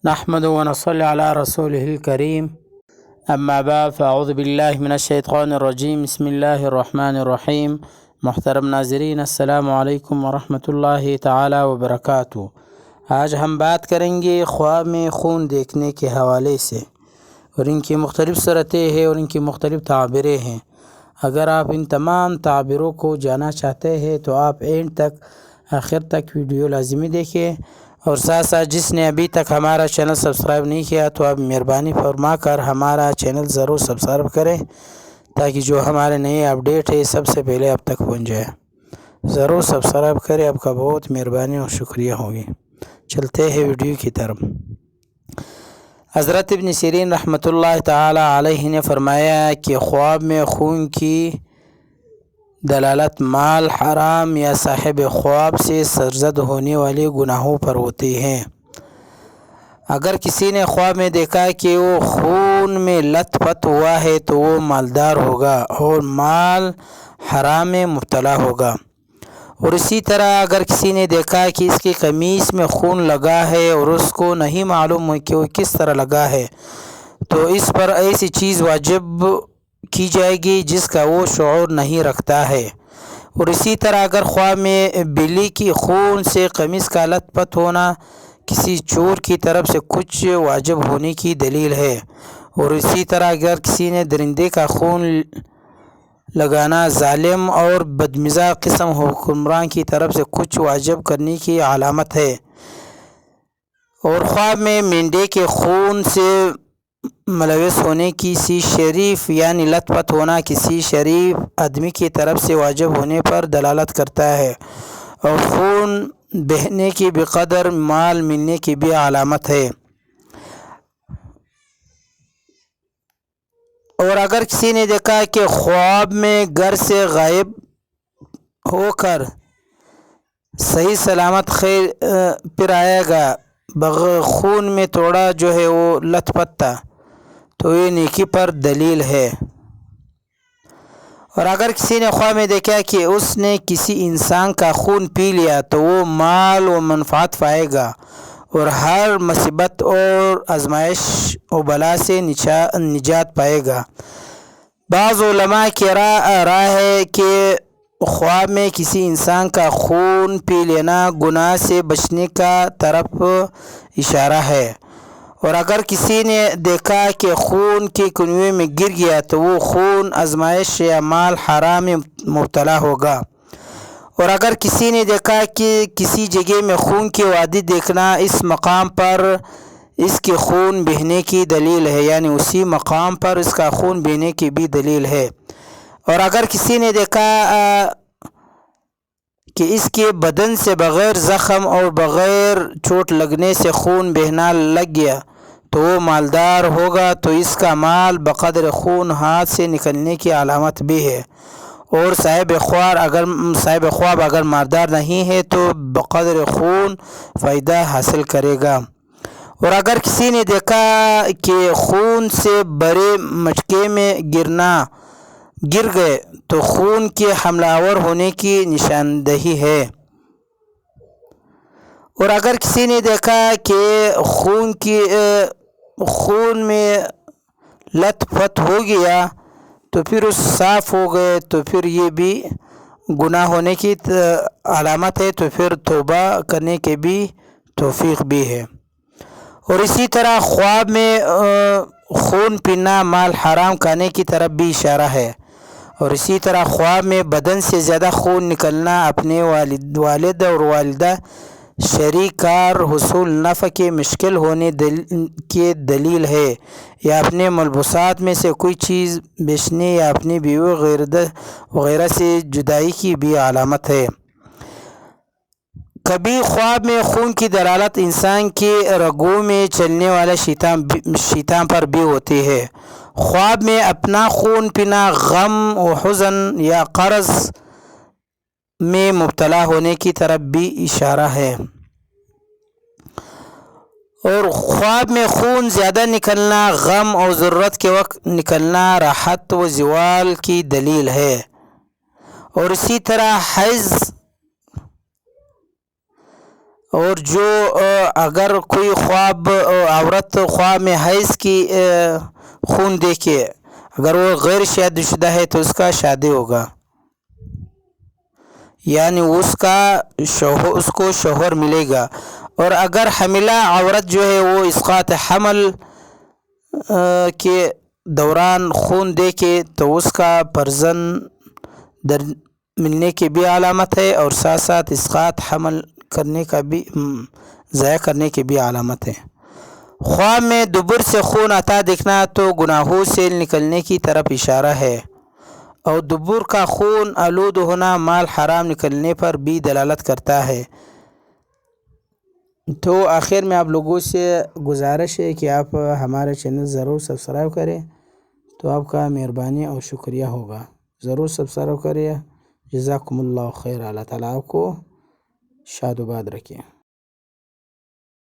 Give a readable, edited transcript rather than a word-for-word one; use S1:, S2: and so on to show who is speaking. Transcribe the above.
S1: نحمد ونصلي على رسوله الكريم اما بعد فاعوذ باللہ من الشیطان الرجیم بسم اللہ الرحمن الرحیم۔ محترم ناظرین، السلام علیکم ورحمۃ اللہ تعالی وبرکاتہ۔ آج ہم بات کریں گے خواب میں خون دیکھنے کے حوالے سے، اور ان کی مختلف صورتیں ہیں اور ان کی مختلف تعبیریں ہیں۔ اگر آپ ان تمام تعبیروں کو جاننا چاہتے ہیں تو آپ اینڈ تک، آخر تک ویڈیو لازمی دیکھیں، اور ساتھ ساتھ جس نے ابھی تک ہمارا چینل سبسکرائب نہیں کیا تو آپ مہربانی فرما کر ہمارا چینل ضرور سبسکرائب کریں، تاکہ جو ہمارے نئے اپڈیٹ ہے سب سے پہلے آپ تک پہنچ جائے۔ ضرور سبسکرائب کریں، آپ کا بہت مہربانی اور شکریہ ہوگی۔ چلتے ہیں ویڈیو کی طرف۔ حضرت ابن سیرین رحمۃ اللہ تعالی علیہ نے فرمایا کہ خواب میں خون کی دلالت مال حرام یا صاحب خواب سے سرزد ہونے والے گناہوں پر ہوتی ہے۔ اگر کسی نے خواب میں دیکھا کہ وہ خون میں لت پت ہوا ہے تو وہ مالدار ہوگا اور مال حرام میں مبتلا ہوگا، اور اسی طرح اگر کسی نے دیکھا کہ اس کی قمیص میں خون لگا ہے اور اس کو نہیں معلوم ہے کہ وہ کس طرح لگا ہے، تو اس پر ایسی چیز واجب کی جائے گی جس کا وہ شعور نہیں رکھتا ہے۔ اور اسی طرح اگر خواب میں بلی کی خون سے قمیص کا لت پت ہونا کسی چور کی طرف سے کچھ واجب ہونے کی دلیل ہے، اور اسی طرح اگر کسی نے درندے کا خون لگانا ظالم اور بدمزاج قسم حکمران کی طرف سے کچھ واجب کرنے کی علامت ہے، اور خواب میں مینڈے کے خون سے ملوث ہونے کسی شریف یعنی لت پت ہونا کسی شریف آدمی کی طرف سے واجب ہونے پر دلالت کرتا ہے، اور خون بہنے کی بقدر مال ملنے کی بھی علامت ہے۔ اور اگر کسی نے دیکھا کہ خواب میں گھر سے غائب ہو کر صحیح سلامت پھر آئے گا بغیر خون میں توڑا جو ہے وہ لت پت تھا، تو یہ نیکی پر دلیل ہے۔ اور اگر کسی نے خواب میں دیکھا کہ اس نے کسی انسان کا خون پی لیا تو وہ مال و منفعت پائے گا اور ہر مصیبت اور آزمائش و بلا سے نجات پائے گا۔ بعض علماء کی رائے ہے کہ خواب میں کسی انسان کا خون پی لینا گناہ سے بچنے کا طرف اشارہ ہے، اور اگر کسی نے دیکھا کہ خون کے کنویں میں گر گیا تو وہ خون آزمائش یا مال حرام میں مبتلا ہوگا، اور اگر کسی نے دیکھا کہ کسی جگہ میں خون کی وادی دیکھنا اس مقام پر اس کے خون بہنے کی دلیل ہے، یعنی اسی مقام پر اس کا خون بہنے کی بھی دلیل ہے، اور اگر کسی نے دیکھا کہ اس کے بدن سے بغیر زخم اور بغیر چوٹ لگنے سے خون بہنا لگ گیا تو وہ مالدار ہوگا، تو اس کا مال بقدر خون ہاتھ سے نکلنے کی علامت بھی ہے، اور صاحب خواب اگر مالدار نہیں ہے تو بقدر خون فائدہ حاصل کرے گا۔ اور اگر کسی نے دیکھا کہ خون سے بڑے مٹکے میں گر گئے تو خون کے حملہ آور ہونے کی نشاندہی ہے، اور اگر کسی نے دیکھا کہ خون میں لت پت ہو گیا تو پھر اس صاف ہو گئے تو پھر یہ بھی گناہ ہونے کی علامت ہے، تو پھر توبہ کرنے کے بھی توفیق بھی ہے۔ اور اسی طرح خواب میں خون پینا مال حرام کھانے کی طرف بھی اشارہ ہے، اور اسی طرح خواب میں بدن سے زیادہ خون نکلنا اپنے والد اور والدہ شریک کار حصول نفع کے مشکل ہونے کی دلیل ہے، یا اپنے ملبوسات میں سے کوئی چیز بیچنے یا اپنی بیوی وغیرہ سے جدائی کی بھی علامت ہے۔ کبھی خواب میں خون کی دلالت انسان کے رگوں میں چلنے والے شیطان پر بھی ہوتی ہے۔ خواب میں اپنا خون پینا غم و حزن یا قرض میں مبتلا ہونے کی طرف بھی اشارہ ہے، اور خواب میں خون زیادہ نکلنا غم اور ضرورت کے وقت نکلنا راحت و زوال کی دلیل ہے، اور اسی طرح حیض اور جو اگر کوئی خواب عورت خواب میں حیض کی خون دیکھے، اگر وہ غیر شادی شدہ ہے تو اس کا شادی ہوگا، یعنی اس کو شوہر ملے گا۔ اور اگر حاملہ عورت جو ہے وہ اسقاط حمل کے دوران خون دیکھے تو اس کا فرزند ملنے کی بھی علامت ہے، اور ساتھ ساتھ اسقاط حمل کرنے کا بھی ضائع کرنے کی بھی علامت ہے۔ خواب میں دبر سے خون آتا دکھنا تو گناہوں سے نکلنے کی طرف اشارہ ہے، اور دبر کا خون آلود ہونا مال حرام نکلنے پر بھی دلالت کرتا ہے۔ تو آخر میں آپ لوگوں سے گزارش ہے کہ آپ ہمارے چینل ضرور سبسکرائب کریں، تو آپ کا مہربانی اور شکریہ ہوگا۔ ضرور سبسکرائب کریں۔ جزاکم اللہ خیر۔ اللہ تعالیٰ آپ کو شاد و باد رکھے۔